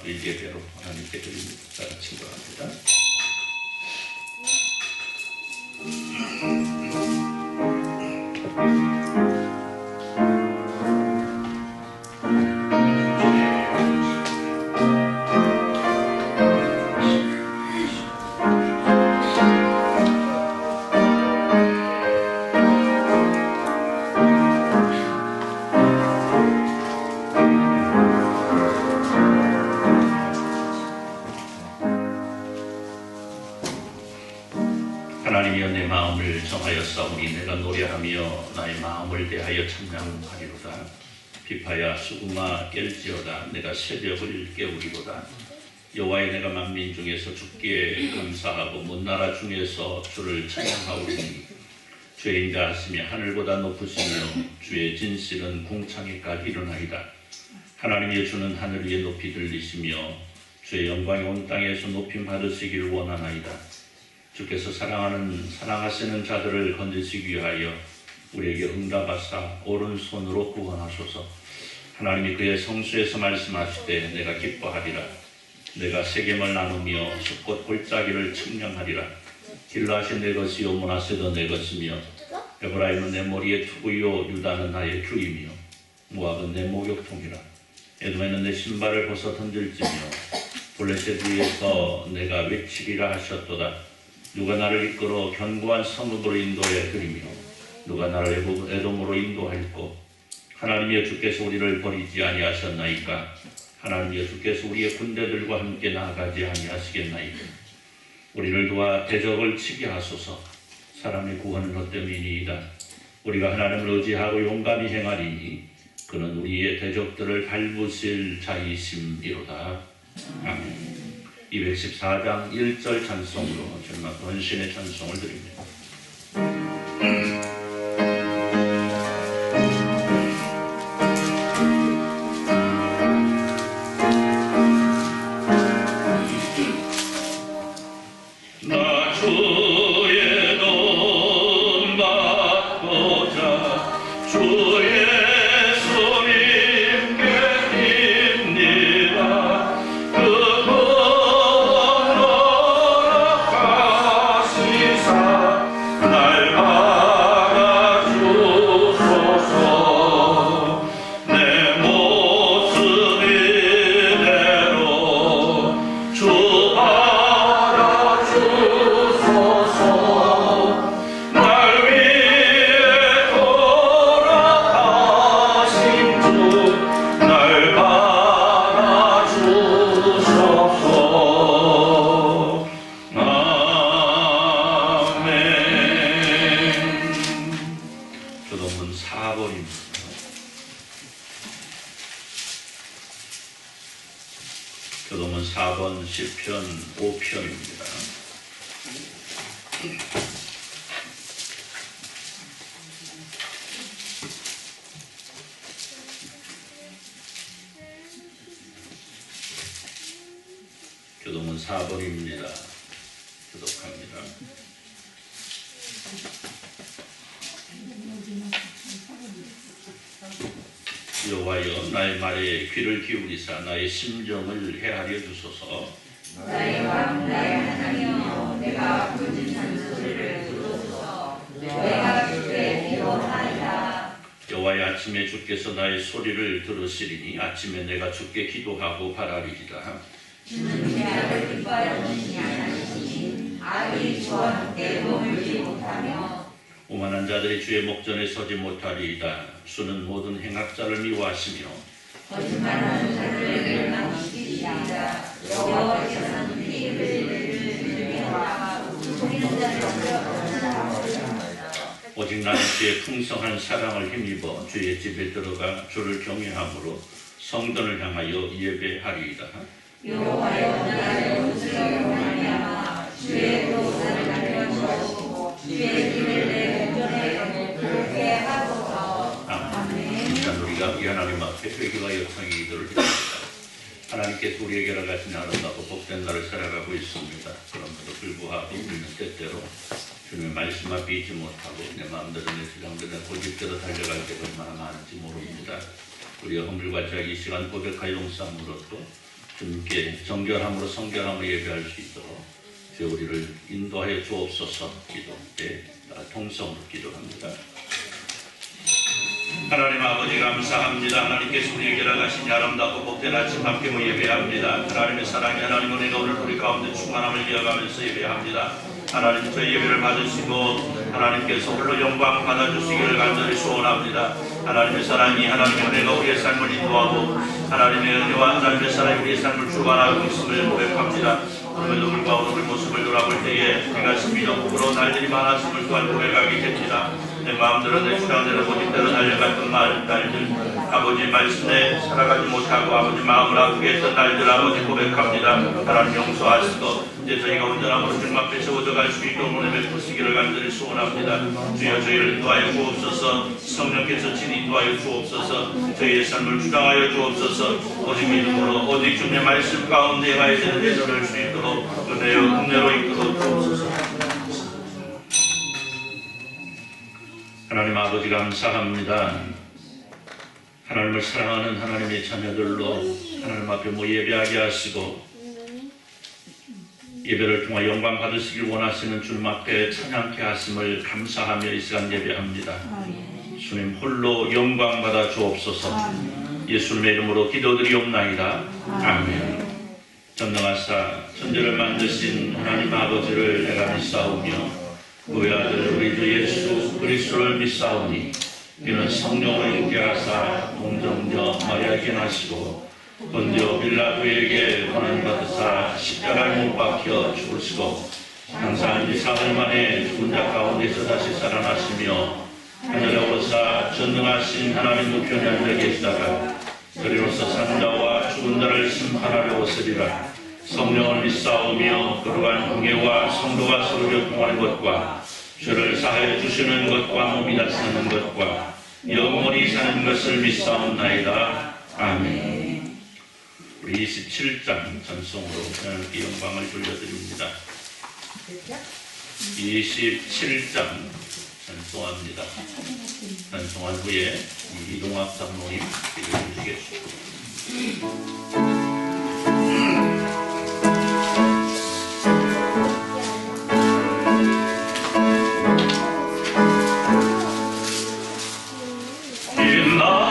일개대로 하나님께 드립니다. 다 같이 기도합니다. 하나님이여 내 마음을 정하였사오니 내가 노래하며 나의 마음을 대하여 찬양하리로다. 비파야 수구마 깰지어다. 내가 새벽을 깨우리로다. 여호와여 내가 만민 중에서 주께 감사하고 먼 나라 중에서 주를 찬양하오리니 주의 인자하심이 하늘보다 높으시며 주의 진실은 궁창에까지 이르나이다. 하나님이여 주는 하늘 위에 높이 들리시며 주의 영광이 온 땅에서 높임 받으시기를 원하나이다. 주께서 사랑하시는 자들을 건지시기 위하여 우리에게 응답하사 오른손으로 구원하소서. 하나님이 그의 성수에서 말씀하시되 내가 기뻐하리라. 내가 세겜을 나누며 숲꽃 골짜기를 측량하리라. 길라시 내 것이요 므낫세도 내 것이며 에브라임은 내 머리의 투구요 유다는 나의 규이며 모압은 내 목욕통이라. 에돔에는 내 신발을 벗어 던질지며 블레셋 위에서 내가 외치리라 하셨도다. 누가 나를 이끌어 견고한 성읍으로 인도해 드리며 누가 나를 에돔으로 인도할꼬. 하나님이여 주께서 우리를 버리지 아니하셨나이까. 하나님이여 주께서 우리의 군대들과 함께 나아가지 아니하시겠나이까. 우리를 도와 대적을 치게 하소서. 사람의 구원은 헛됨이니이다. 우리가 하나님을 의지하고 용감히 행하리니 그는 우리의 대적들을 밟으실 자이심이로다. 아멘. 214장 1절 찬송으로 정말 헌신의 찬송을 드립니다. 나 주의 돈 받고자 주의 교동은 4번 시편 5편입니다. 교동은 4번입니다. 교독합니다. 여호와여 나의 말에 귀를 기울이사 나의 심정을 헤아려 주소서. 나의 왕 나의 하나님이여 내가 부르짖는 잔소리를 들으소서. 내가 주께 기도하리라. 여호와의 아침에 주께서 나의 소리를 들으시리니 아침에 내가 주께 기도하고 바라리이다. 주는 제 아들 기뻐하여 주시니 아니시니 아들이 주와 함께 머물지 못하며 오만한 자들이 주의 목전에 서지 못하리이다. 주는 모든 행악자를 미워하시며 거짓말하는 자들에게 멸망시키리이다. 여호와께서는 피를 즐겨하고 속이는 자를 없애버리시리이다. 오직 나는 주의 풍성한 사랑을 힘입어 주의 집에 들어가 주를 경외함으로 성전을 향하여 예배하리이다. 여호와여 나의 옷으로 말미암아 주의 도사를 알려주시고 주의 길을 내 공전에 걷게 하소서. 아멘. 일단 우리가 이 하나님 앞에 회개와 역성의 기도를 드립니다. 하나님께서 우리에게 허락하신 아름답고 복된 날을 살아가고 있습니다. 그럼에도 불구하고 우리는 때때로 주님의 말씀 앞에 있지 못하고 내 마음대로 내 주장대로 내 고집대로 달려갈 때가 얼마나 많은지 모릅니다. 우리가 허물과 자기 이 시간 고백하여 용서함으로 또 주님께 정결함으로 성결함으로 예배할 수 있도록 주여 우리를 인도하여 주옵소서. 기도때 통성으로 기도합니다. 하나님 아버지 감사합니다. 하나님께서 우리에게 허락하신 아름답고 복된 아침 함께 예배합니다. 하나님의 사랑이 하나님 은혜가 오늘 우리 가운데 충만함을 이어가면서 예배합니다. 하나님 저희 예배를 받으시고 하나님께서 홀로 영광 받아주시기를 간절히 소원합니다. 하나님의 사랑이 하나님의 은혜가 우리의 삶을 인도하고 하나님의 은혜와 하나님의 사랑이 우리의 삶을 주관하고 있음을 고백합니다. 오늘도 불구하고 우리 모습을 돌아볼 때에 우리가 신비적으로 날들이 많았음을 또한 고백하게 됩니다. 내 마음대로 내 주장대로 고집대로 달려갔던 날들 아버지 말씀에 살아가지 못하고 아버지 마음을 아프게 했던 날들 아버지 고백합니다. 하나님 용서하시고 이제 저희가 온전함으로 주님 앞에 세워져갈 수 있도록 은혜 베푸시기를 간절히 소원합니다. 주여 저희를 인도하여 주옵소서. 성령께서 친히 인도하여 주옵소서. 저희의 삶을 주장하여 주옵소서. 오직 믿음으로 오직 주님의 말씀 가운데 가야 되는 예전을 수 있도록 은혜로 이끌어 주옵소서. 하나님 아버지 감사합니다. 하나님을 사랑하는 하나님의 자녀들로 하나님 앞에 예배하게 하시고 예배를 통해 영광 받으시길 원하시는 주님 앞에 찬양케 하심을 감사하며 이 시간 예배합니다. 주님 홀로 영광 받아 주옵소서. 예수님의 이름으로 기도드리옵나이다. 아멘. 전능하사 천지를 만드신 하나님 아버지를 내가 믿사오며 그의 아들 우리 주 예수 그리스도를 믿사오니 이는 성령을 인계하사 동정녀 마리아에게 나시고 본디오 빌라도에게 고난받으사 십자가에 못 박혀 죽으시고 항상 이 사흘 만에 죽은 자 가운데서 다시 살아나시며 하늘에 오르사 전능하신 하나님 우편에 앉아 계시다가 그리로서 산 자와 죽은 자를 심판하려 오시리라. 성령을 믿사오며 거룩한 공예와 성도가 서로 교통하는 것과 죄를 사하여 주시는 것과 몸이 다스리는 것과 영원히 사는 것을 믿사옵나이다. 아멘. 우리 27장 전송으로 하나님께 영광을 돌려드립니다. 27장 전송합니다. 전송한 후에 이동학 장로님 기도해 주시겠습니다. 나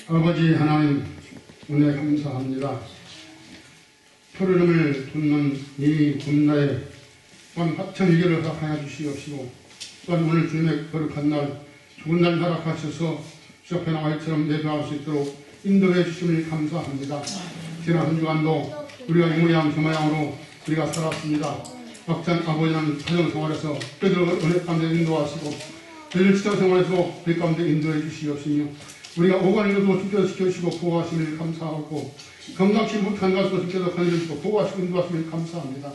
아버지 하나님 은혜 감사합니다. 푸르름을 돋는 이 봄날에 또한 합천 일결을 허락하여 주시옵시고 또한 오늘 주님의 거룩한 날 좋은 날 허락하셔서 주 앞에 나와 이처럼 예배할 수 있도록 인도해 주심을 감사합니다. 지난 한 주간도 우리가 이 모양 저 모양으로 우리가 살았습니다. 막장 아버지는 가정생활에서 그들을 은혜 가운데 인도하시고 저희를 직장생활에서 우리 가운데 인도해 주시옵시며 우리가 오가는데도 주께서 지켜주시고 보호하심을 감사하고 건강치 못한 것도 주께서 건져주시고 보호하시고 인도하심을 감사합니다.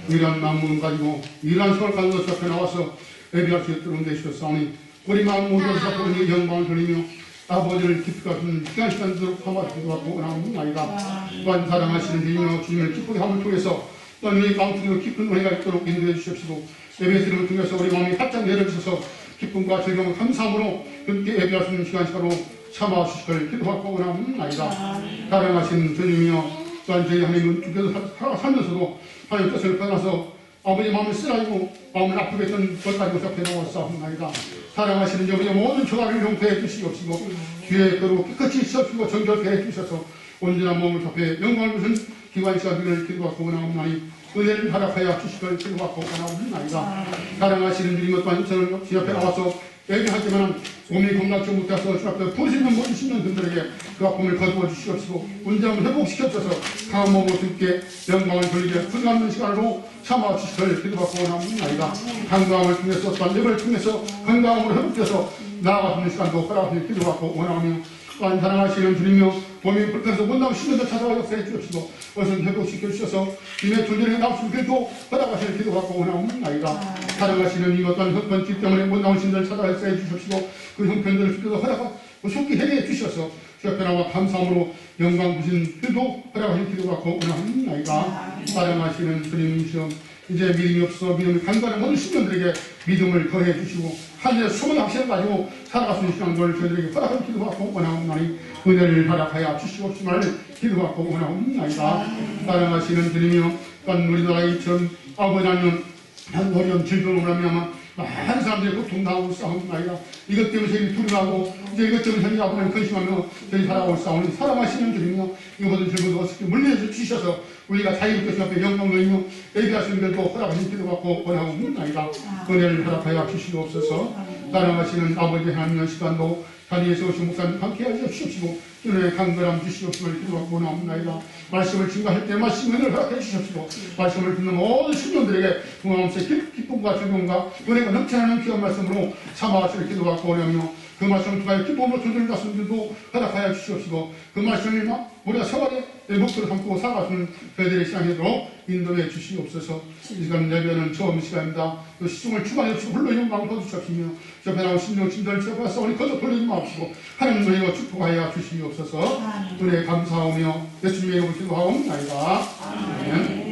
이러한 마음을 가지고 이러한 생활 가운데 앞에 나와서 예배할 수 있도록 내주셨사오니 우리 마음 모두 잡고 영광을 돌리며 아버지를 깊이 같은 시간들로 삼아주시고 하고 원하옵나이다. 또한 사랑하시는 주님의 주님을 기쁘게 함을 통해서 또한 우리 마음 속에서 깊은 은혜가 있도록 인도해 주시옵시고 예배드림을 통해서 우리 마음이 활짝 열어주셔서 기쁨과 즐거움과 감사함으로 함께 예배할 수 있는 시간으로 참아 주시길 기도하고 원하옵나이다. 사랑하시는 주님이여 또한 저희 하나님은 주께서 살면서도 하나님 뜻을 떠나서 아버지 마음을 쓰라리고 마음을 아프게 했던 것까지 오셨게 나왔사옵나이다. 사랑하시는 저희의 모든 죄악을 용서해 주시옵시고 주의 거룩 깨끗이 씻어주시고 정결케 해주셔서 언제나 몸을 접해 영광을 주신 기관 시간들을 기도하고 원하옵나니 은혜를 허락하여 주시길 기도하고 원하옵나이다. 사랑하시는 주님 또한 저는 주 옆에 나와서 예배하지만 몸이 건강치 못해서 주 앞에 부르시는 모든 신령들에게 그 아픔을 거두어 주시옵시고 온전함을 회복시켜주셔서 강한 몸으로 주께 영광을 돌리게 훌륭한 시간으로 참아 주시길 기도하고 원하옵나이다. 건강을 통해서 또한 예배를 통해서 건강으로 회복돼서 나아가는 시간도 허락하시길 기도하고 원하오며 또한 사랑하시는 주님이여 몸이 불편해서 못나온 신령들 찾아와 역사해 주옵시고 어서 회복시켜 주셔서 주님의 존재를 나오신 길도 허락하시길 기도하고 원하옵나이다. 사랑하시는 이것 또한 형편집 때문에 못 나온 신들을 찾아 역사해 주십시고 그 형편들을 주께서 허락하고 속히 해결해 주셔서 주 앞에 나와 감사함으로 영광 부신 길도 허락하시길 기도하고 원하옵나이다. 사랑하시는 주님이시여 이제 믿음이 없어 믿음이 간과하는 모든 신령들에게 믿음을 더해 주시고 하늘의 숨은 확신을 가지고 살아갈 수 있는 시간을 저희들에게 허락하길 기도하고 원하옵나니 은혜를 허락하여 주시옵시기를 기도하고 원하옵나이다. 사랑하시는 주님이여 또한 우리나라 이처럼 아버지 하나님 한 어려운 질병으로 하면 많은 사람들이 고통당하고 싸움나이다. 이것 때문에 저희 두려워하고 이제 이것 때문에 저희 아버지는 근심하며 저희 살아가고 싸우니 사랑하시는 주님이여 이것은 질문도 어떻게 물려줘 주셔서 우리가 자유롭게 주 앞에 영광을 돌리며 예배하시는 것도 허락하신 기도받고 원하옵나이다. 은혜를 허락하여 주시옵소서. 사랑하시는 아버지 하나님의 시간도 자리에서 오신 목사님 함께하여 주십시오. 주님의 강건함 주시옵시고 기도하고 원하옵나이다. 말씀을 증거할 때 말씀을 허락해 주십시오. 말씀을 듣는 모든 신령들에게 마음새 기쁨과 즐거움과 은혜가 넘쳐나는 귀한 말씀으로 참아하시길 기도하고 원하며 그 말씀을 통하여 기쁨으로 전달된 말씀들도 허락하여 주시옵시고 그 말씀을 우리가 생활의 목표로 삼고 살아가시는 저희들의 시간에도 인도해 주시옵소서. 이 시간 예배는 처음 시간입니다. 그 시중을 주관해 주시고 홀로 영광을 거두시옵시며 옆에 나온 신령 신들 제발 싸우니 거저 돌리지 마옵시고 하나님 너희가 축복하여 주시옵소서. 은혜 감사하며 예수님의 이름으로 기도하옵나이다. 아멘.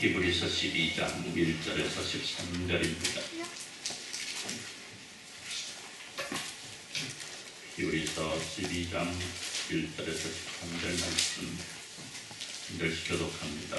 히브리서 12장 1절에서 13절입니다. 히브리서 12장 1절에서 13절 말씀 한절씩 교독합니다.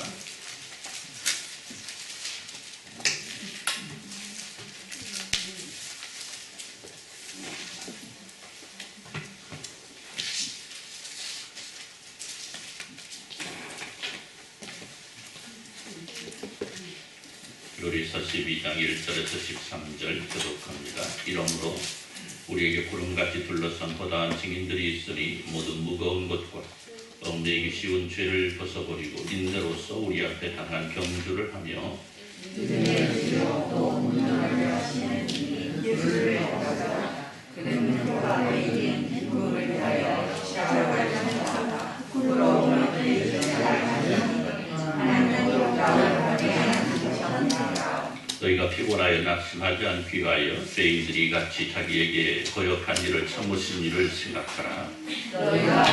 히브리서 12장 1절에서 13절 교독합니다. 이러므로 우리에게 구름같이 둘러싼 허다한 증인들이 있으니 모든 무거운 것과 얽매이기 쉬운 죄를 벗어버리고 인내로서 우리 앞에 당한 경주를 하며 예수를 얻어서 그는 교회에 있는 기쁨을 위하여 십자가를 지셨다. 부러움을 들이지 하나님으로 너희가 피곤하여 낙심하지 않기 위하여 죄인들이 같이 자기에게 거역한 일을 참으신 일을 생각하라. 너희가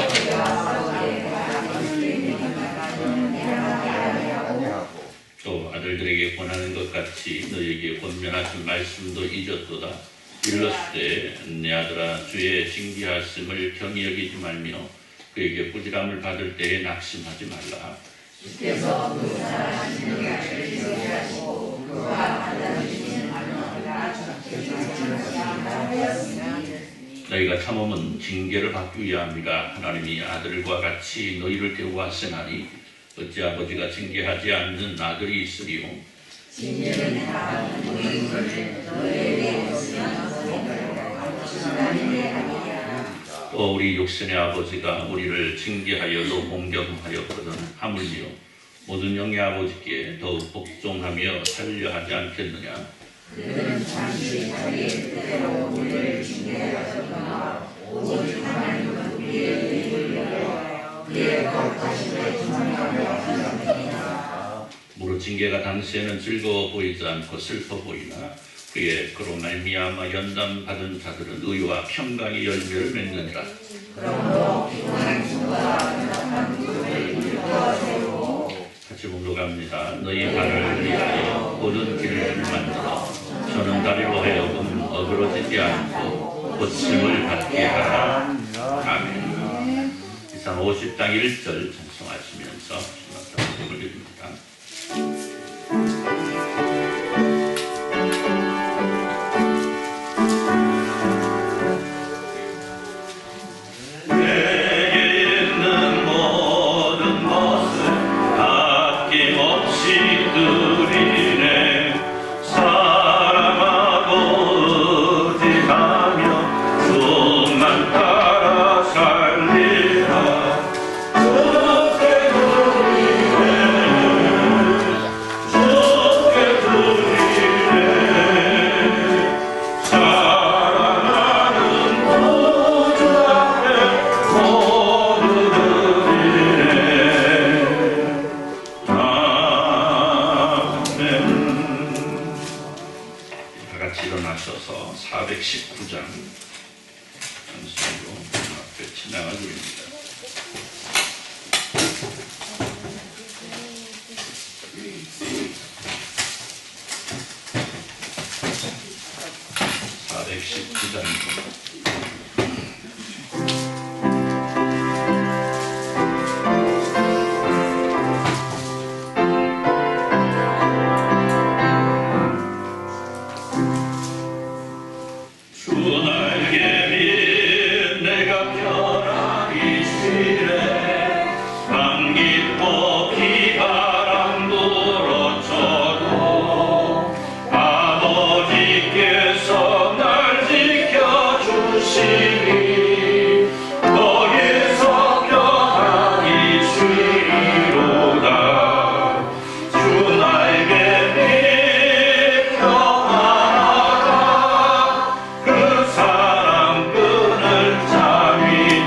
아들들에게 권하는 것 같이 너에게 권면하신 말씀도 잊었도다. 일렀을 때 내 아들아 주의 징계하심을 경히 여기지 말며 그에게 꾸지람을 받을 때에 낙심하지 말라. 주께서 그 사랑하시는 자를 지켜하시고 그와 받아주시는 말로가 너희가 참음은 징계를 받기 위함이라. 하나님이 아들과 같이 너희를 대우하시나니 어찌 아버지가 징계하지 않는 아들이 있으리요. 징계를 당하는 우리를 너에게 오시면 또 우리 육신의 아버지가 우리를 징계하여도 공경하였거든 하물며 모든 영의 아버지께 더욱 복종하며 살려 하지 않겠느냐. 그는 잠시 자기의 뜻대로 우리를 징계하였으나 오직 하나님은 우리의 일을 위하여 그의 거룩하심을 증명하였습니다. 무릇 징계가 당시에는 즐거워 보이지 않고 슬퍼 보이나 그의 그로 말미암아 연단 받은 자들은 의와 평강의 열매를 맺느니라. 그러므로 피곤한 친구와 연약한 누구를 일으켜 세우고 같이 공독합니다. 너희 발을 위하여 옳은 길을 만들어 저는 다리로 하여금 어그러지지 않고 고침을 받게 하라. 아멘. 이상 50장 1절 찬송하시면서 말씀을 드립니다. 같이 일어나셔서 419장 찬송으로 앞에 찬양을 드립니다. 그 사랑꾼을 잠이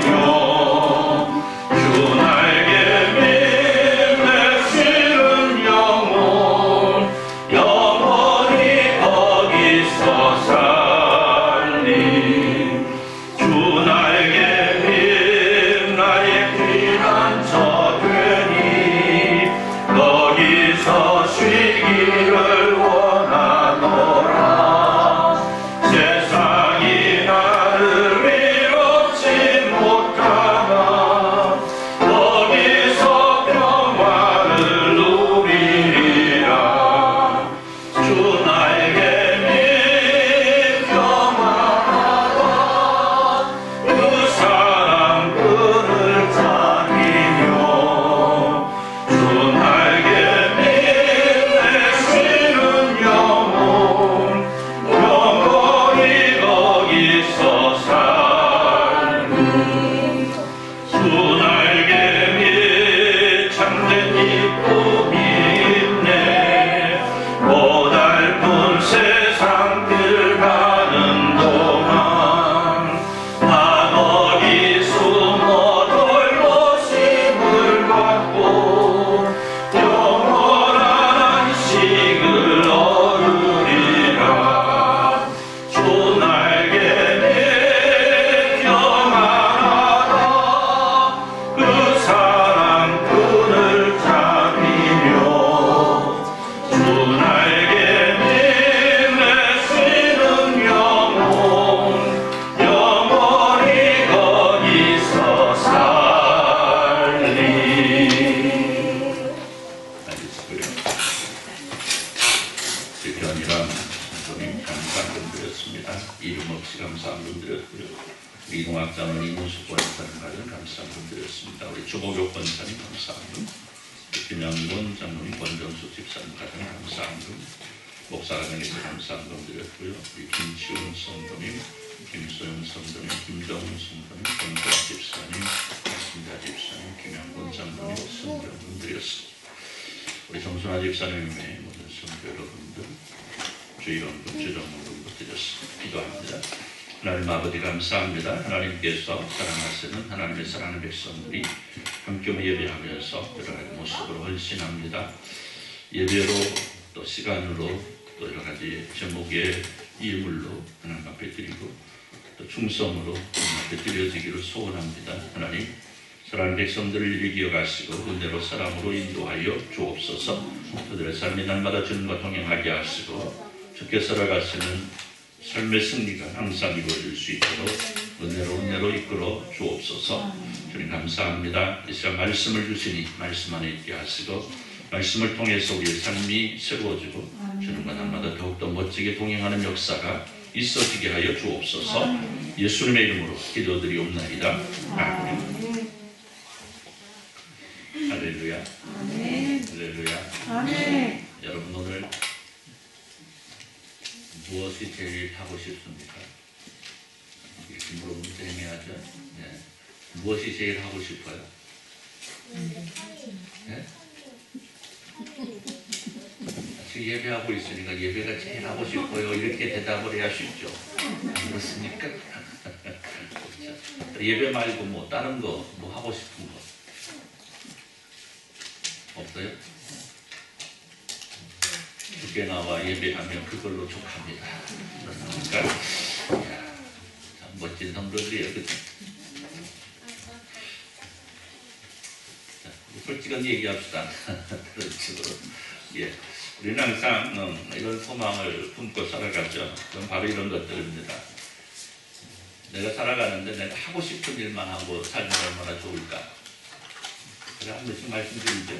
권사님 가정 감사함 드렸습니다. 우리 주보교 권사님 감사함, 김양곤 장로님, 권정숙 집사님 가정 감사함, 목사 가정에서 감사함 드렸고요. 우리 김치훈 성도님, 김소영 성도님, 김정훈 성도님, 권사 집사님, 김자 집사님, 김양곤 장로님 성도님 드렸습니다. 우리 정순아 집사님의 모든 성도 여러분들, 주의원금, 주정원금도 드렸습니다. 기도합니다. 하나님 아버지 감사합니다. 하나님께서 사랑하시는 하나님의 사랑하는 백성들이 함께 예배하면서 여러 가지 모습으로 헌신합니다. 예배로 또 시간으로 또 여러 가지 제목의 예물로 하나님 앞에 드리고 또 충성으로 하나님 앞에 드려지기를 소원합니다. 하나님 사랑하는 백성들을 이리 기억하시고 은혜로 사랑으로 인도하여 주옵소서. 그들의 삶이 날마다 주님과 동행하게 하시고 주께 살아가시는 삶의 승리가 항상 이루어질 수 있도록 은혜로 이끌어 주옵소서. 주님 감사합니다. 이 시간 말씀을 주시니 말씀 안에 있게 하시고 말씀을 통해서 우리의 삶이 새로워지고 주님과 날마다 더욱더 멋지게 동행하는 역사가 있어지게 하여 주옵소서. 예수님의 이름으로 기도드리옵나이다. 아멘. 할렐루야. 할렐루야. 아멘. 여러분 오늘 무엇이 제일 하고 싶습니까? 이렇게 물어보면 애매하죠? 네. 무엇이 제일 하고 싶어요? 네? 지금 예배하고 있으니까 예배가 제일 하고 싶어요. 이렇게 대답을 해야 쉽죠. 그렇습니까? 그렇죠. 예배 말고 뭐 다른 거 뭐 하고 싶은 거 없어요? 주께 나와 예배하면 그걸로 족합니다. 그러니까 참 멋진 성도들이에요. 그렇죠? 솔직한 얘기합시다. 그런 식으로. 예. 우리는 항상 이런 소망을 품고 살아가죠. 그건 바로 이런 것들입니다. 내가 살아가는데 내가 하고 싶은 일만 하고 살면 얼마나 좋을까? 제가 한 번씩 말씀드리죠.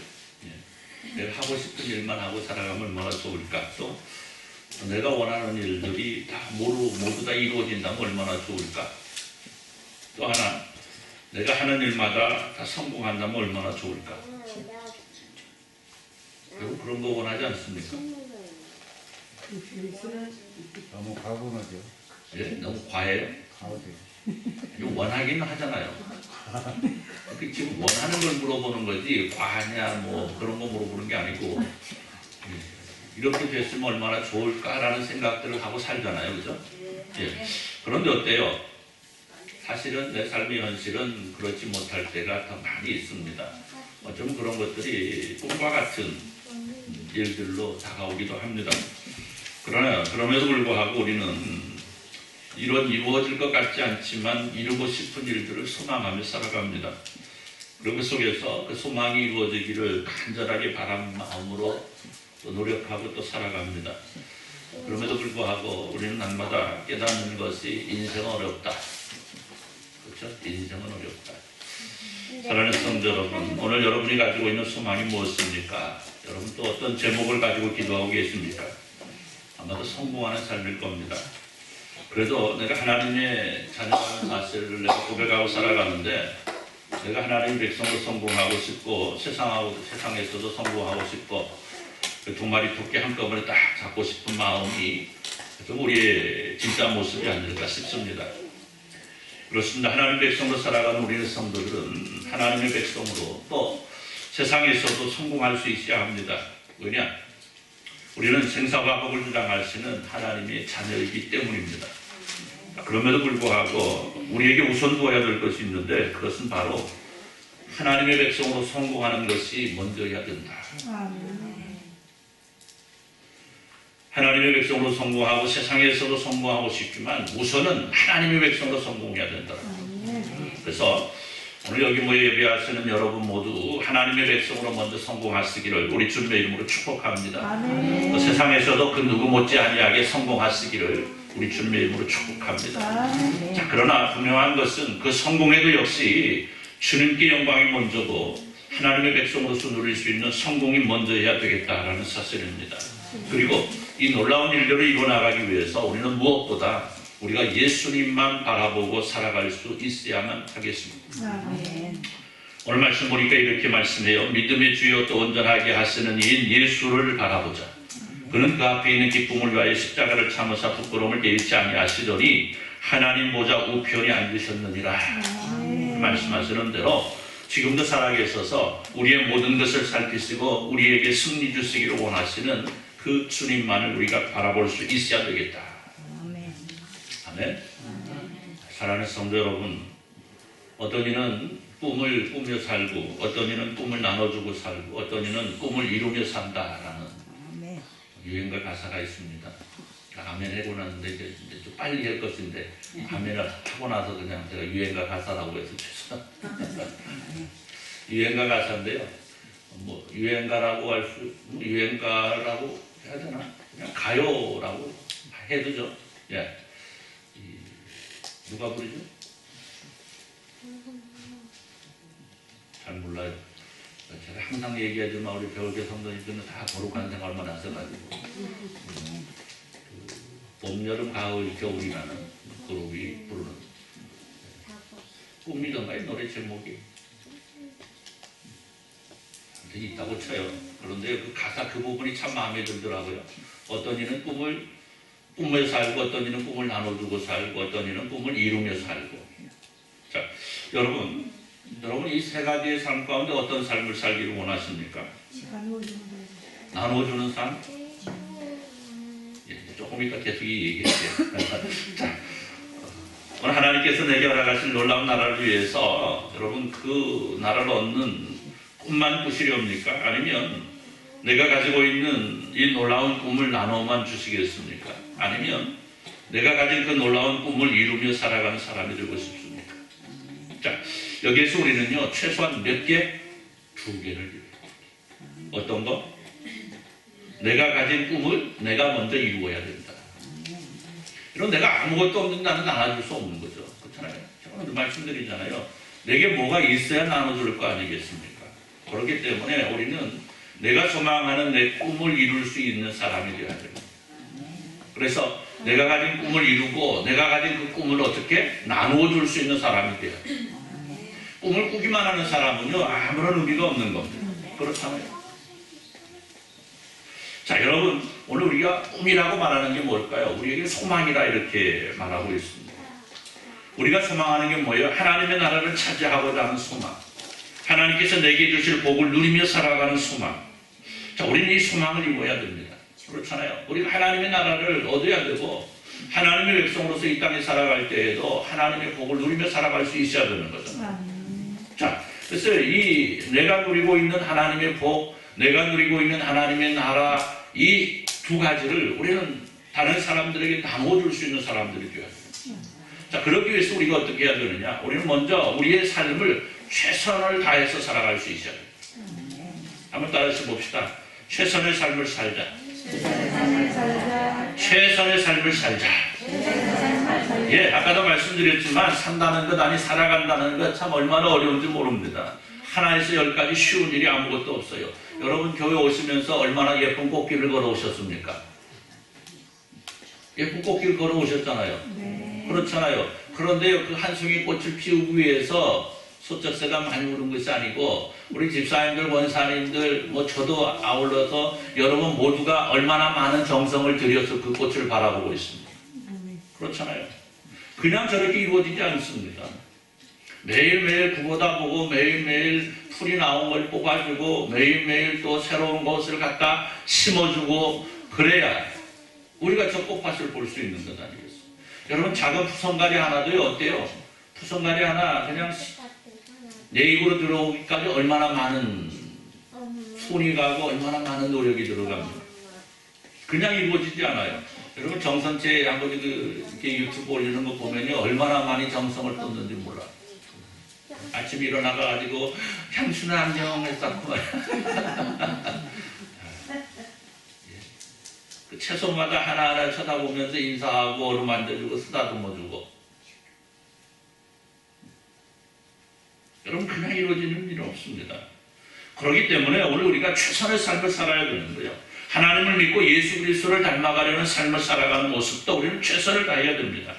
예. 내가 하고 싶은 일만 하고 살아가면 얼마나 좋을까? 또 내가 원하는 일들이 다 모두 다 이루어진다면 얼마나 좋을까? 또 하나, 내가 하는 일마다 다 성공한다면 얼마나 좋을까? 결국 그런 거 원하지 않습니까? 너무 과분하죠. 예? 너무 과해요? 과하죠. 원하기는 하잖아요. 그 지금 원하는 걸 물어보는 거지 과하냐 뭐 그런 거 물어보는 게 아니고 이렇게 됐으면 얼마나 좋을까라는 생각들을 하고 살잖아요. 그죠? 예. 그런데 어때요? 사실은 내 삶의 현실은 그렇지 못할 때가 더 많이 있습니다. 좀 그런 것들이 꿈과 같은 일들로 다가오기도 합니다. 그러나 그럼에도 불구하고 우리는 이루어질 것 같지 않지만 이루고 싶은 일들을 소망하며 살아갑니다. 그리고 그 속에서 그 소망이 이루어지기를 간절하게 바라는 마음으로 또 노력하고 또 살아갑니다. 그럼에도 불구하고 우리는 날마다 깨닫는 것이 인생은 어렵다. 그렇죠? 인생은 어렵다. 사랑하는 성도 여러분, 오늘 여러분이 가지고 있는 소망이 무엇입니까? 여러분 또 어떤 제목을 가지고 기도하고 계십니까? 아마도 성공하는 삶일 겁니다. 그래도 내가 하나님의 자녀라는 사실을 내가 고백하고 살아가는데 내가 하나님 백성으로 성공하고 싶고 세상에서도 성공하고 싶고 두 마리 토끼 한꺼번에 딱 잡고 싶은 마음이 좀 우리의 진짜 모습이 아닐까 싶습니다. 그렇습니다. 하나님 백성으로 살아가는 우리의 성도들은 하나님의 백성으로 또 세상에서도 성공할 수 있어야 합니다. 왜냐? 우리는 생사화복을 주장하시는 하나님의 자녀이기 때문입니다. 그럼에도 불구하고 우리에게 우선 두어야 될 것이 있는데 그것은 바로 하나님의 백성으로 성공하는 것이 먼저여야 된다. 하나님의 백성으로 성공하고 세상에서도 성공하고 싶지만 우선은 하나님의 백성으로 성공해야 된다. 그래서 오늘 여기 모여 예배하시는 여러분 모두 하나님의 백성으로 먼저 성공하시기를 우리 주님의 이름으로 축복합니다. 또 세상에서도 그 누구 못지 아니하게 성공하시기를 우리 주님의 이름으로 축복합니다. 자, 그러나 분명한 것은 그 성공에도 역시 주님께 영광이 먼저고 하나님의 백성으로서 누릴 수 있는 성공이 먼저여야 되겠다라는 사실입니다. 그리고 이 놀라운 일들을 이루어나가기 위해서 우리는 무엇보다 우리가 예수님만 바라보고 살아갈 수 있어야만 하겠습니다. 아멘. 오늘 말씀 보니까 이렇게 말씀해요. 믿음의 주여 또 온전하게 하시는 이인 예수를 바라보자. 그는 그 앞에 있는 기쁨을 위하여 십자가를 참으사 부끄러움을 깨닫지 아니하시더니 하나님 보좌 우편에 앉으셨느니라. 말씀하시는 대로 지금도 살아계셔서 우리의 모든 것을 살피시고 우리에게 승리 주시기를 원하시는 그 주님만을 우리가 바라볼 수 있어야 되겠다. 아멘. 사랑하는 성도 여러분, 어떤 이는 꿈을 꾸며 살고 어떤 이는 꿈을 나눠주고 살고 어떤 이는 꿈을 이루며 산다라는 유행가 가사가 있습니다. 아멘 하고 났는데 이제 좀 빨리 할 것인데 아멘을 하고 나서 그냥 제가 유행가 가사라고 해서 죄송합니다. 유행가 가사인데요. 뭐 유행가라고 할 수, 유행가라고 해야 되나? 그냥 가요라고 해도죠. 예. 누가 부르죠? 잘 몰라요. 제가 항상 얘기하지만 우리 배울교 성도님들은 다 거룩한 생활만 하셔가지고 봄, 여름, 가을, 겨울이라는 그룹이 부르는 꿈이던가 이 노래 제목이 있다고 쳐요. 그런데 그 가사 그 부분이 참 마음에 들더라고요. 어떤 이는 꿈을 꾸며 살고 어떤 이는 꿈을 나눠주고 살고 어떤 이는 꿈을 이루며 살고. 자, 여러분 이 세 가지의 삶 가운데 어떤 삶을 살기를 원하십니까? 나눠주는 삶? 예, 조금 이따 계속 얘기할게요. 자, 오늘 하나님께서 내게 허락하신 놀라운 나라를 위해서 여러분 그 나라를 얻는 꿈만 꾸시렵니까? 아니면 내가 가지고 있는 이 놀라운 꿈을 나눠만 주시겠습니까? 아니면 내가 가진 그 놀라운 꿈을 이루며 살아가는 사람이 되고 싶습니까? 자, 여기에서 우리는요 최소한 몇 개? 2개를 이루어요. 어떤 거? 내가 가진 꿈을 내가 먼저 이루어야 된다. 이런 내가 아무것도 없는 나는 나눠줄 수 없는 거죠. 그렇잖아요. 제가 오늘 말씀드리잖아요. 내게 뭐가 있어야 나눠줄 거 아니겠습니까? 그렇기 때문에 우리는 내가 소망하는 내 꿈을 이룰 수 있는 사람이 되어야 됩니다. 그래서 내가 가진 꿈을 이루고 내가 가진 그 꿈을 어떻게 나누어 줄 수 있는 사람이 돼야 돼요. 꿈을 꾸기만 하는 사람은요 아무런 의미가 없는 겁니다. 그렇잖아요. 자, 여러분 오늘 우리가 꿈이라고 말하는 게 뭘까요? 우리에게 소망이라 이렇게 말하고 있습니다. 우리가 소망하는 게 뭐예요? 하나님의 나라를 차지하고자 하는 소망, 하나님께서 내게 주실 복을 누리며 살아가는 소망. 자, 우리는 이 소망을 입어야 됩니다. 그렇잖아요. 우리가 하나님의 나라를 얻어야 되고 하나님의 백성으로서 이 땅에 살아갈 때에도 하나님의 복을 누리며 살아갈 수 있어야 되는 거잖아요. 자, 그래서 이 내가 누리고 있는 하나님의 복, 내가 누리고 있는 하나님의 나라, 이 두 가지를 우리는 다른 사람들에게 나눠줄 수 있는 사람들이 되어야 돼요. 자, 그러기 위해서 우리가 어떻게 해야 되느냐? 우리는 먼저 우리의 삶을 최선을 다해서 살아갈 수 있어야 돼요. 한번 따라서 봅시다. 최선의 삶을 살자. 최선의 삶을 살자. 예, 아까도 말씀드렸지만 산다는 것 아니 살아간다는 것 참 얼마나 어려운지 모릅니다. 하나에서 10까지 쉬운 일이 아무것도 없어요. 여러분 교회 오시면서 얼마나 예쁜 꽃길을 걸어오셨습니까? 예쁜 꽃길 걸어오셨잖아요. 네. 그렇잖아요. 그런데 그 한 송이 꽃을 피우기 위해서 소쩍새가 많이 우는 것이 아니고 우리 집사님들, 원사님들, 뭐 저도 아울러서 여러분 모두가 얼마나 많은 정성을 들여서 그 꽃을 바라보고 있습니다. 그렇잖아요. 그냥 저렇게 이루어지지 않습니다. 매일매일 그거다 보고 매일매일 풀이 나온 걸 뽑아주고 매일매일 또 새로운 것을 갖다 심어주고 그래야 우리가 저 꽃밭을 볼 수 있는 것 아니겠어요? 여러분 작은 푸성가리 하나도요 어때요? 푸성가리 하나 그냥 내 입으로 들어오기까지 얼마나 많은 손이 가고 얼마나 많은 노력이 들어갑니다. 그냥 이루어지지 않아요. 여러분 정선채 아버지 이렇게 유튜브 올리는 거 보면요 얼마나 많이 정성을 쏟는지 몰라. 아침에 일어나가지고 향수는 안녕 했었고 그 채소마다 하나하나 쳐다보면서 인사하고 얼음 만져주고 쓰다듬어주고 여러분 그냥 이루어지는 일은 없습니다. 그렇기 때문에 오늘 우리가 최선의 삶을 살아야 되는 거예요. 하나님을 믿고 예수 그리스도를 닮아가려는 삶을 살아가는 모습도 우리는 최선을 다해야 됩니다.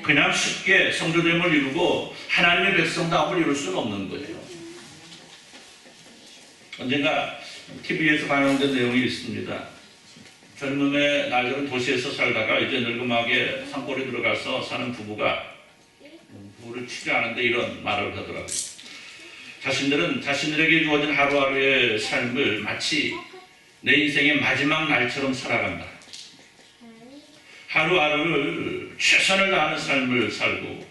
그냥 쉽게 성도됨을 이루고 하나님의 백성다움을 이룰 수는 없는 거예요. 언젠가 TV에서 방영된 내용이 있습니다. 젊음의 날들은 도시에서 살다가 이제 늙음하게 산골에 들어가서 사는 부부가 부부를 취재하는데 이런 말을 하더라고요. 자신들은 자신들에게 주어진 하루하루의 삶을 마치 내 인생의 마지막 날처럼 살아간다. 하루하루를 최선을 다하는 삶을 살고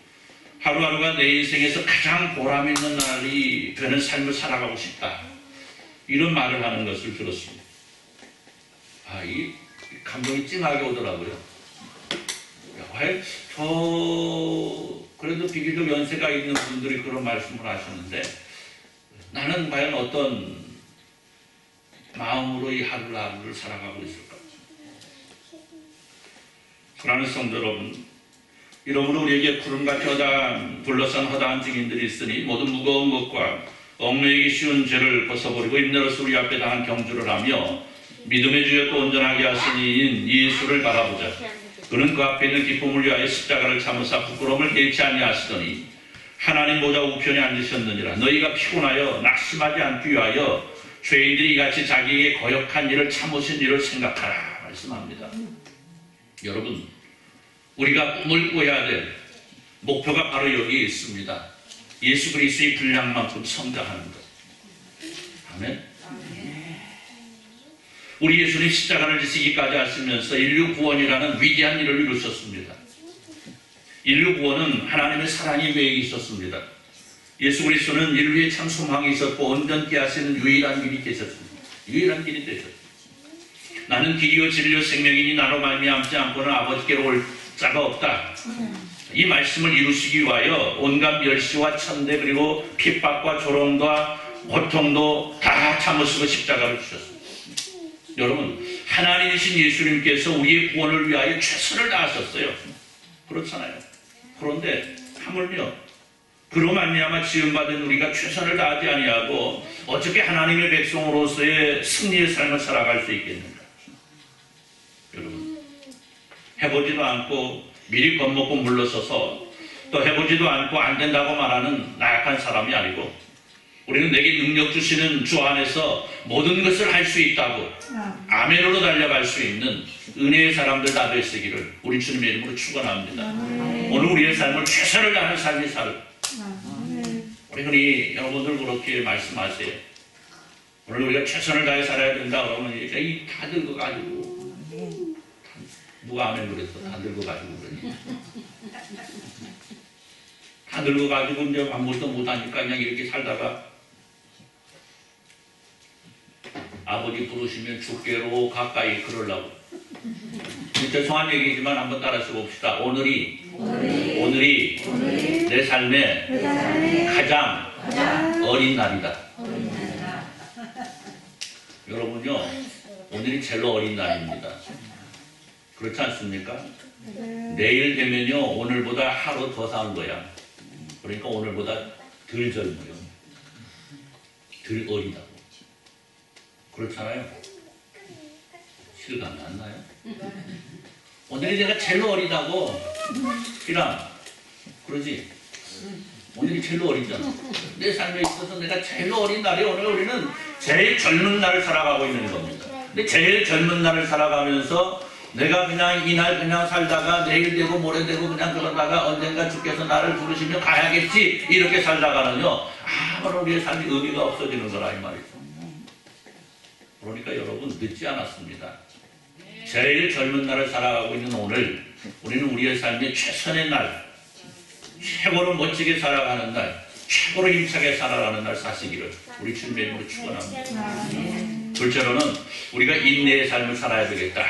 하루하루가 내 인생에서 가장 보람 있는 날이 되는 삶을 살아가고 싶다. 이런 말을 하는 것을 들었습니다. 이 감동이 찡하게 오더라고요. 왜 그래도 비교적 연세가 있는 분들이 그런 말씀을 하셨는데 나는 과연 어떤 마음으로 이 하루하루를 살아가고 있을까? 사랑하는 성도 여러분, 이러므로 우리에게 구름같이 둘러싼 허다한 증인들이 있으니 모든 무거운 것과 얽매이기 쉬운 죄를 벗어버리고 인내로서 우리 앞에 당한 경주를 하며 믿음의 주여 또 온전하게 하시니인 예수를 바라보자. 그는 그 앞에 있는 기쁨을 위하여 십자가를 참으사 부끄러움을 개의치 아니하시더니 하나님 보좌 우편에 앉으셨느니라. 너희가 피곤하여 낙심하지 않기 위하여 죄인들이 이같이 자기에게 거역한 일을 참으신 일을 생각하라 말씀합니다. 여러분, 우리가 꿈을 꿔야 될 목표가 바로 여기에 있습니다. 예수 그리스도의 분량만큼 성장하는 것. 아멘. 우리 예수님 십자가를 지시기까지 하시면서 인류 구원이라는 위대한 일을 이루셨습니다. 인류 구원은 하나님의 사랑이 매여 있었습니다. 예수 그리스도는 인류에 참 소망이 있었고 온전케 하시는 유일한 길이 되셨습니다. 유일한 길이 되셨습니다. 나는 길이요 진리요 생명이니 나로 말미암지 않고는 아버지께로 올 자가 없다. 이 말씀을 이루시기 위하여 온갖 멸시와 천대 그리고 핍박과 조롱과 고통도 다 참으시고 십자가를 주셨습니다. 여러분, 하나님이신 예수님께서 우리의 구원을 위하여 최선을 다하셨어요. 그렇잖아요. 그런데 하물며 그로 말미암아 지음받은 우리가 최선을 다하지 아니하고 어떻게 하나님의 백성으로서의 승리의 삶을 살아갈 수 있겠는가? 여러분, 해보지도 않고 미리 겁먹고 물러서서 또 해보지도 않고 안 된다고 말하는 나약한 사람이 아니고 우리는 내게 능력 주시는 주 안에서 모든 것을 할 수 있다고 아멘으로 달려갈 수 있는 은혜의 사람들 다 되시기를 우리 주님의 이름으로 축원합니다. 오늘 우리의 삶을 최선을 다하는 삶이 살. 우리 흔히 여러분들 그렇게 말씀하세요. 오늘 우리가 최선을 다해 살아야 된다 그러면 다 늙어가지고 누가 아멘 그랬어? 다 늙어가지고 그러니 다 늙어가지고 이제 아무것도 못하니까 그냥 이렇게 살다가 아버지 부르시면 주께로 가까이 그러려고. 죄송한 얘기지만 한번 따라서 봅시다. 오늘이 내 삶의 가장 어린 날이다. 여러분요, 오늘이 제일 어린 날입니다. 그렇지 않습니까? 내일 되면요, 오늘보다 하루 더 사는 거야. 그러니까 오늘보다 덜 젊어요. 덜 어리다고. 그렇잖아요. 실감이 안 나요? 오늘이 내가 제일 어리다고. 이랑 그러지? 오늘이 제일 어리잖아. 내 삶에 있어서 내가 제일 어린 날이 오늘 우리는 제일 젊은 날을 살아가고 있는 겁니다. 근데 제일 젊은 날을 살아가면서 내가 그냥 이날 그냥 살다가 내일 되고 모레 되고 그냥 그러다가 언젠가 주께서 나를 부르시면 가야겠지 이렇게 살다가는요 아무런 우리의 삶이 의미가 없어지는 거라 이 말이죠. 그러니까 여러분 늦지 않았습니다. 제일 젊은 날을 살아가고 있는 오늘 우리는 우리의 삶의 최선의 날, 최고로 멋지게 살아가는 날, 최고로 힘차게 살아가는 날 사시기를 우리 주님의 이름으로 축원합니다. 둘째로는 우리가 인내의 삶을 살아야 되겠다.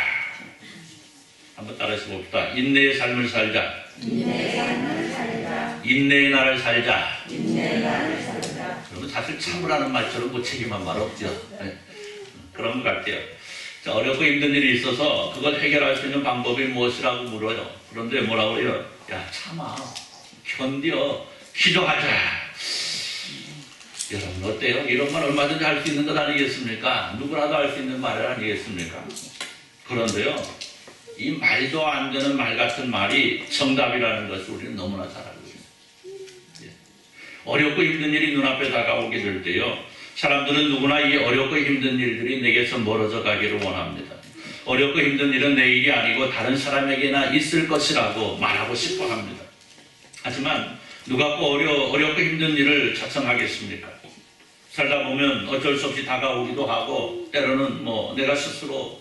한번 따라해서 봅시다. 인내의 삶을 살자. 인내의 날을 살자. 여러분 사실 참으라는 말처럼 무책임한 말 없죠. 네. 그런 것 같아요. 자, 어렵고 힘든 일이 있어서 그걸 해결할 수 있는 방법이 무엇이라고 물어요. 그런데 뭐라고 해요? 야 참아. 견뎌. 기도하자. 여러분 어때요? 이런 말 얼마든지 할 수 있는 것 아니겠습니까? 누구라도 할 수 있는 말 아니겠습니까? 그런데요. 이 말도 안 되는 말 같은 말이 정답이라는 것을 우리는 너무나 잘 알고 있습니다. 어렵고 힘든 일이 눈앞에 다가오게 될 때요, 사람들은 누구나 이 어렵고 힘든 일들이 내게서 멀어져 가기를 원합니다. 어렵고 힘든 일은 내 일이 아니고 다른 사람에게나 있을 것이라고 말하고 싶어 합니다. 하지만 누가 꼭 어렵고 힘든 일을 자청하겠습니까? 살다 보면 어쩔 수 없이 다가오기도 하고, 때로는 내가 스스로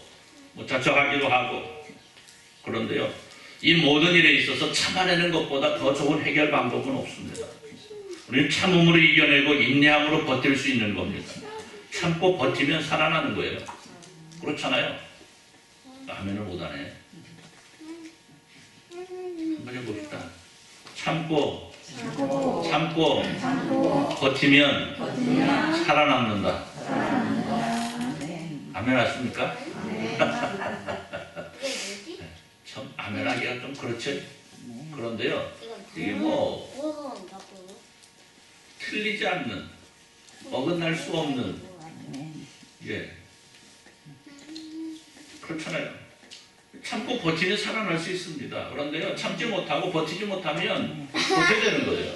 자청하기도 하고, 그런데요, 이 모든 일에 있어서 참아내는 것보다 더 좋은 해결 방법은 없습니다. 우리는 참음으로 이겨내고 인내함으로 버틸 수 있는 겁니다. 참고 버티면 살아나는 거예요. 그렇잖아요. 아멘을 못하네. 한번 해봅시다. 참고 버티면 살아남는다. 아멘 하십니까? 참 아멘하기가 좀 그렇죠. 그런데요, 이게 틀리지 않는, 어긋날 수 없는, 그렇잖아요. 참고 버티면 살아날 수 있습니다. 그런데요, 참지 못하고 버티지 못하면 도태되는 거예요.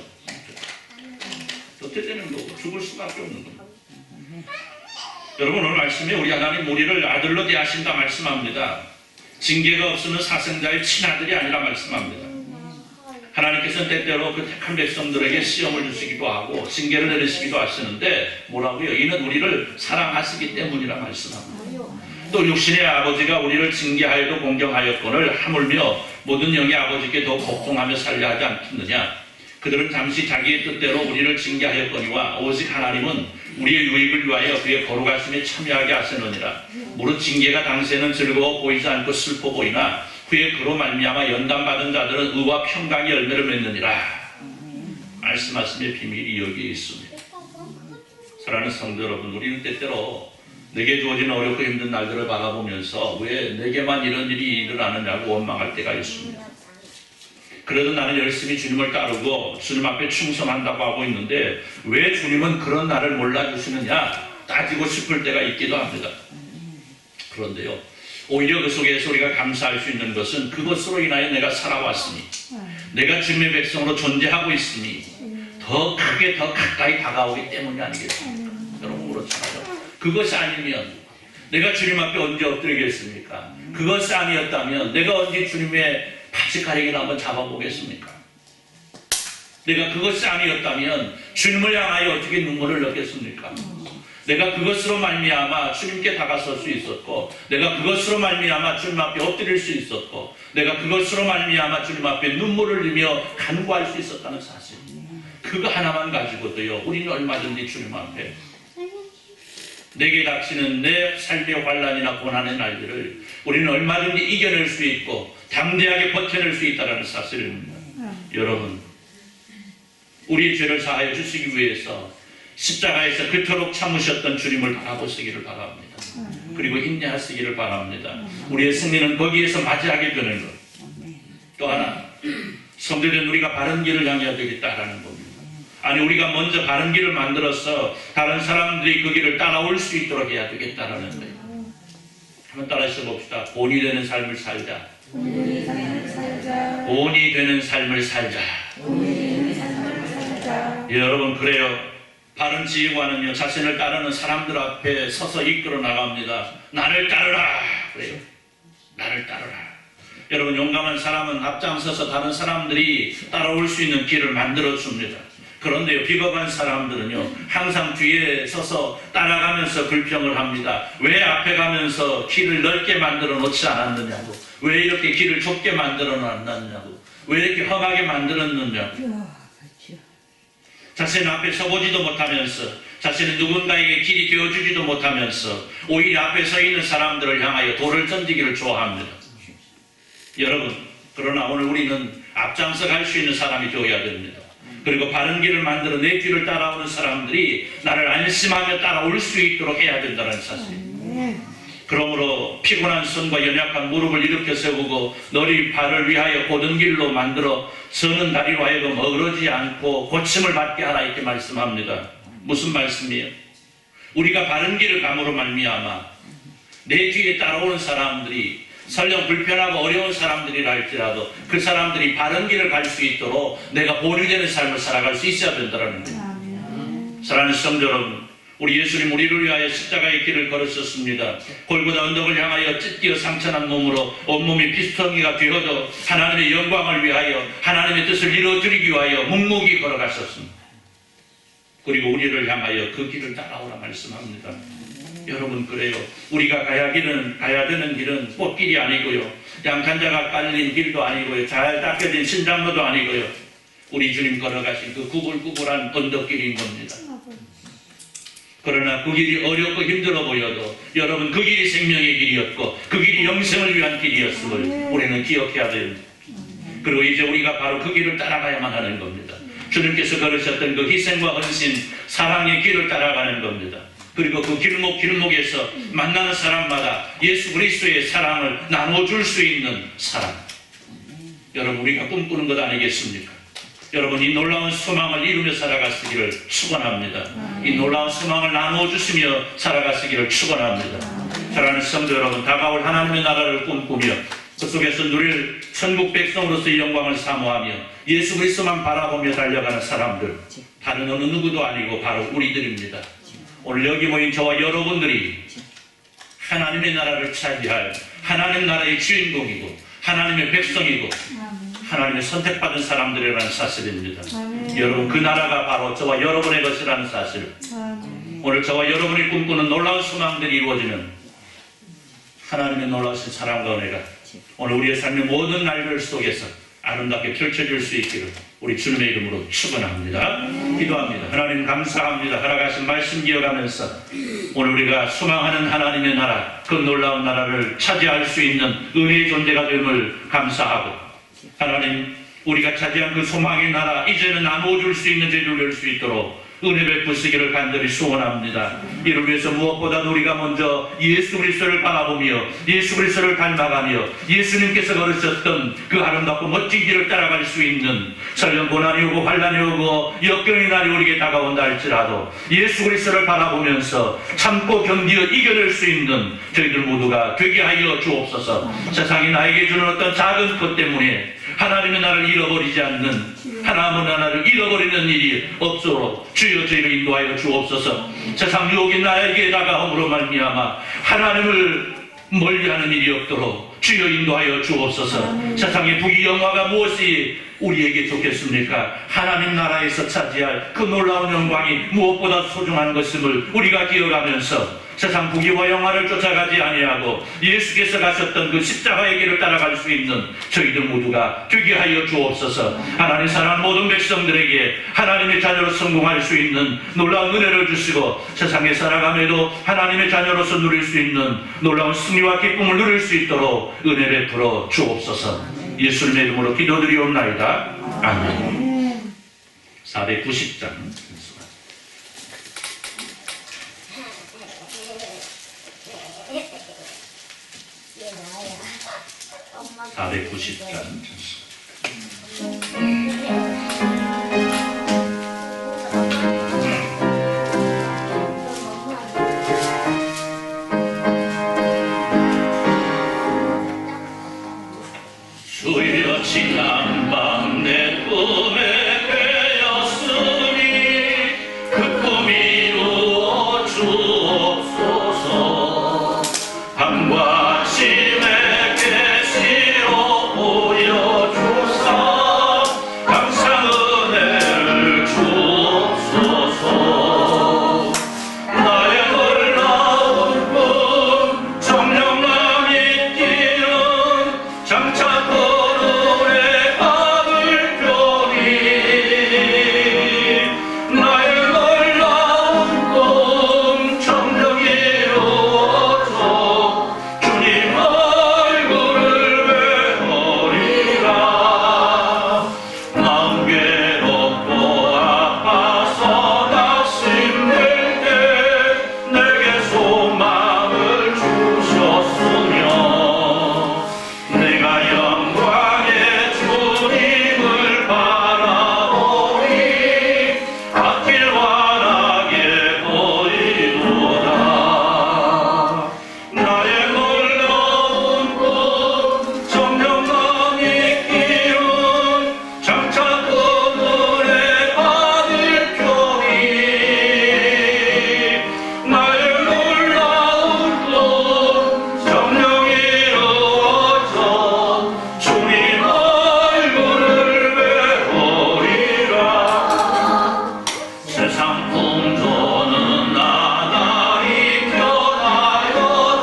도태되는 거고 죽을 수밖에 없는 겁니다. 여러분, 오늘 말씀에 우리 하나님 우리를 아들로 대하신다 말씀합니다. 징계가 없으면 사생자의 친아들이 아니라 말씀합니다. 하나님께서는 때때로 그 택한 백성들에게 시험을 주시기도 하고 징계를 내리시기도 하시는데 뭐라고요? 이는 우리를 사랑하시기 때문이라 말씀합니다. 또 육신의 아버지가 우리를 징계하여도 공경하였거늘 하물며 모든 영의 아버지께 더 복종하며 살려 하지 않겠느냐. 그들은 잠시 자기의 뜻대로 우리를 징계하였거니와 오직 하나님은 우리의 유익을 위하여 그의 거룩하심에 참여하게 하시느니라. 무릇 징계가 당시에는 즐거워 보이지 않고 슬퍼 보이나 후에 그로 말미암아 연단받은 자들은 의와 평강의 열매를 맺느니라. 말씀하심의 비밀이 여기에 있습니다. 사랑하는 성도 여러분, 우리는 때때로 내게 주어진 어렵고 힘든 날들을 바라보면서 왜 내게만 이런 일이 일어나느냐고 원망할 때가 있습니다. 그래도 나는 열심히 주님을 따르고 주님 앞에 충성한다고 하고 있는데 왜 주님은 그런 나를 몰라주시느냐 따지고 싶을 때가 있기도 합니다. 그런데요, 오히려 그 속에서 우리가 감사할 수 있는 것은 그것으로 인하여 내가 살아왔으니, 내가 주님의 백성으로 존재하고 있으니 더 크게 더 가까이 다가오기 때문이 아니겠습니까? 여러분, 그렇잖아요. 그것이 아니면 내가 주님 앞에 언제 엎드리겠습니까? 그것이 아니었다면 내가 언제 주님의 바지가리기를 한번 잡아보겠습니까? 내가 그것이 아니었다면 주님을 향하여 어떻게 눈물을 넣겠습니까? 내가 그것으로 말미암아 주님께 다가설 수 있었고, 내가 그것으로 말미암아 주님 앞에 엎드릴 수 있었고, 내가 그것으로 말미암아 주님 앞에 눈물을 흘리며 간구할 수 있었다는 사실, 그거 하나만 가지고도요 우리는 얼마든지 주님 앞에 내게 닥치는 내 삶의 환난이나 고난의 날들을 우리는 얼마든지 이겨낼 수 있고 담대하게 버텨낼 수 있다는 사실입니다. 여러분, 우리의 죄를 사하여 주시기 위해서 십자가에서 그토록 참으셨던 주님을 바라보시기를 바랍니다. 그리고 인내하시기를 바랍니다. 우리의 승리는 거기에서 맞이하게 되는 것. 또 하나, 성도된 우리가 바른 길을 향해야 되겠다라는 겁니다. 아니, 우리가 먼저 바른 길을 만들어서 다른 사람들이 그 길을 따라올 수 있도록 해야 되겠다라는 거예요. 한번 따라서 봅시다. 본이 되는 삶을 살자. 본이 되는 삶을 살자. 여러분, 그래요. 바른 지휘관은요 자신을 따르는 사람들 앞에 서서 이끌어 나갑니다. 나를 따르라. 그래요. 나를 따르라. 여러분, 용감한 사람은 앞장서서 다른 사람들이 따라올 수 있는 길을 만들어 줍니다. 그런데요, 비겁한 사람들은요 항상 뒤에 서서 따라가면서 불평을 합니다. 왜 앞에 가면서 길을 넓게 만들어 놓지 않았느냐고, 왜 이렇게 길을 좁게 만들어 놨느냐고, 왜 이렇게 험하게 만들었느냐고. 자신은 앞에 서보지도 못하면서, 자신은 누군가에게 길이 되어주지도 못하면서 오히려 앞에 서 있는 사람들을 향하여 돌을 던지기를 좋아합니다. 여러분, 그러나 오늘 우리는 앞장서 갈 수 있는 사람이 되어야 됩니다. 그리고 바른 길을 만들어 내 뒤를 따라오는 사람들이 나를 안심하며 따라올 수 있도록 해야 된다는 사실. 그러므로 피곤한 손과 연약한 무릎을 일으켜 세우고 너희 발을 위하여 곧은 길로 만들어 서는 다리로 하여금 어그러지 않고 고침을 받게 하라, 이렇게 말씀합니다. 무슨 말씀이에요? 우리가 바른 길을 감으로 말미암아 내 뒤에 따라오는 사람들이 설령 불편하고 어려운 사람들이라 할지라도 그 사람들이 바른 길을 갈 수 있도록 내가 본이 되는 삶을 살아갈 수 있어야 된다는 거예요. 사랑하는 성도 여러분, 우리 예수님 우리를 위하여 십자가의 길을 걸으셨습니다. 골고다 언덕을 향하여 찢겨 상처난 몸으로 온몸이 피스덩이가 되어도 하나님의 영광을 위하여 하나님의 뜻을 이루어드리기 위하여 묵묵히 걸어가셨습니다. 그리고 우리를 향하여 그 길을 따라오라 말씀합니다. 여러분, 그래요. 우리가 가야 되는 길은 꽃길이 아니고요, 양탄자가 깔린 길도 아니고요, 잘 닦여진 신장로도 아니고요, 우리 주님 걸어가신 그 구불구불한 언덕길인 겁니다. 그러나 그 길이 어렵고 힘들어 보여도 여러분, 그 길이 생명의 길이었고 그 길이 영생을 위한 길이었음을 우리는 기억해야 됩니다. 그리고 이제 우리가 바로 그 길을 따라가야만 하는 겁니다. 주님께서 걸으셨던 그 희생과 헌신, 사랑의 길을 따라가는 겁니다. 그리고 그 길목에서 만나는 사람마다 예수 그리스도의 사랑을 나눠줄 수 있는 사랑, 여러분, 우리가 꿈꾸는 것 아니겠습니까? 여러분, 이 놀라운 소망을 이루며 살아가시기를 축원합니다. 이 놀라운 소망을 나누어주시며 살아가시기를 축원합니다. 사랑하는 성도 여러분, 다가올 하나님의 나라를 꿈꾸며 그 속에서 누릴 천국 백성으로서의 영광을 사모하며 예수 그리스도만 바라보며 달려가는 사람들, 다른 어느 누구도 아니고 바로 우리들입니다. 오늘 여기 모인 저와 여러분들이 하나님의 나라를 차지할 하나님 나라의 주인공이고 하나님의 백성이고 하나님의 선택받은 사람들이라는 사실입니다. 여러분, 그 나라가 바로 저와 여러분의 것이라는 사실, 오늘 저와 여러분이 꿈꾸는 놀라운 소망들이 이루어지는 하나님의 놀라우신 사랑과 은혜가 오늘 우리의 삶의 모든 날들 속에서 아름답게 펼쳐질 수 있기를 우리 주님의 이름으로 축원합니다. 기도합니다. 하나님, 감사합니다. 허락하신 말씀 기억하면서 오늘 우리가 소망하는 하나님의 나라, 그 놀라운 나라를 차지할 수 있는 은혜의 존재가 됨을 감사하고, 하나님, 우리가 차지한 그 소망의 나라 이제는 나누어줄 수 있는 제도를 낼 수 있도록 은혜 베푸시기를 간절히 소원합니다. 이를 위해서 무엇보다도 우리가 먼저 예수 그리스도를 바라보며 예수 그리스도를 닮아가며 예수님께서 걸으셨던 그 아름답고 멋진 길을 따라갈 수 있는, 설령 고난이 오고 환난이 오고 역경의 날이 우리에게 다가온다 할지라도 예수 그리스도를 바라보면서 참고 견디어 이겨낼 수 있는 저희들 모두가 되게 하여 주옵소서. 세상이 나에게 주는 어떤 작은 것 때문에 하나님의 나라를 잃어버리지 않는, 하나님의 나라를 잃어버리는 일이 없도록 주여 저희를 인도하여 주옵소서. 세상 유혹이 나에게 다가옴으로 말미암아 하나님을 멀리하는 일이 없도록 주여 인도하여 주옵소서. 세상의 부귀 영화가 무엇이 우리에게 좋겠습니까? 하나님 나라에서 차지할 그 놀라운 영광이 무엇보다 소중한 것임을 우리가 기억하면서 세상 부귀와 영화를 쫓아가지 아니하고 예수께서 가셨던 그 십자가의 길을 따라갈 수 있는 저희들 모두가 되게 하여 주옵소서. 하나님 사랑하는 모든 백성들에게 하나님의 자녀로 성공할 수 있는 놀라운 은혜를 주시고, 세상에 살아감에도 하나님의 자녀로서 누릴 수 있는 놀라운 승리와 기쁨을 누릴 수 있도록 은혜 베풀어 주옵소서. 예수님의 이름으로 기도드리옵나이다. 아멘. 490장 490장 주여 지난밤 내 꿈에 깨었으니 그 꿈이 이루어 주옵소서. 밤과 아침에 계시로 보여 공조는 나날이 변하여도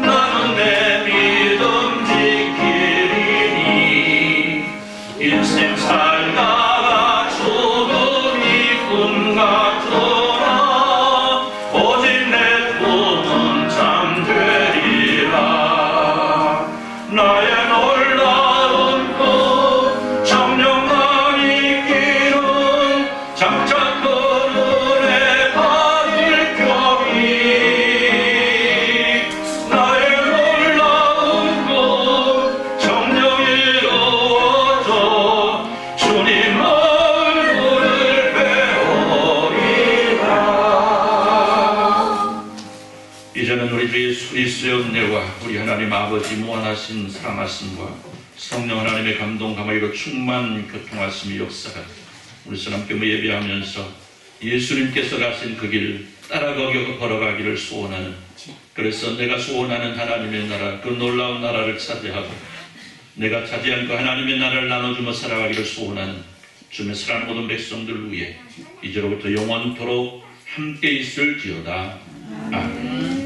나는 내 믿음 지키리니 인생 살다가 죽음이 꿈 같으나 오직 내 꿈은 잠되리라. 나의 놀라운 꿈 정령만 이기는 장차 그늘에 받을 겸이 나의 놀라운 꿈 정령 이루어져 주님 얼굴을 배우리라. 이제는 우리 주 예수 그리스도의 은혜와 우리 하나님 아버지 무한하신 사랑하심과 성령 하나님의 감동 감화로 충만 교통하심이 역사가 우리 사람께 예배하면서 예수님께서 가신 그 길 따라 걸어가기를 소원하는, 그래서 내가 소원하는 하나님의 나라, 그 놀라운 나라를 차지하고 내가 차지한 그 하나님의 나라를 나눠주며 살아가기를 소원하는 주님의 사랑하는 모든 백성들 위해 이제로부터 영원토록 함께 있을지어다. 아멘.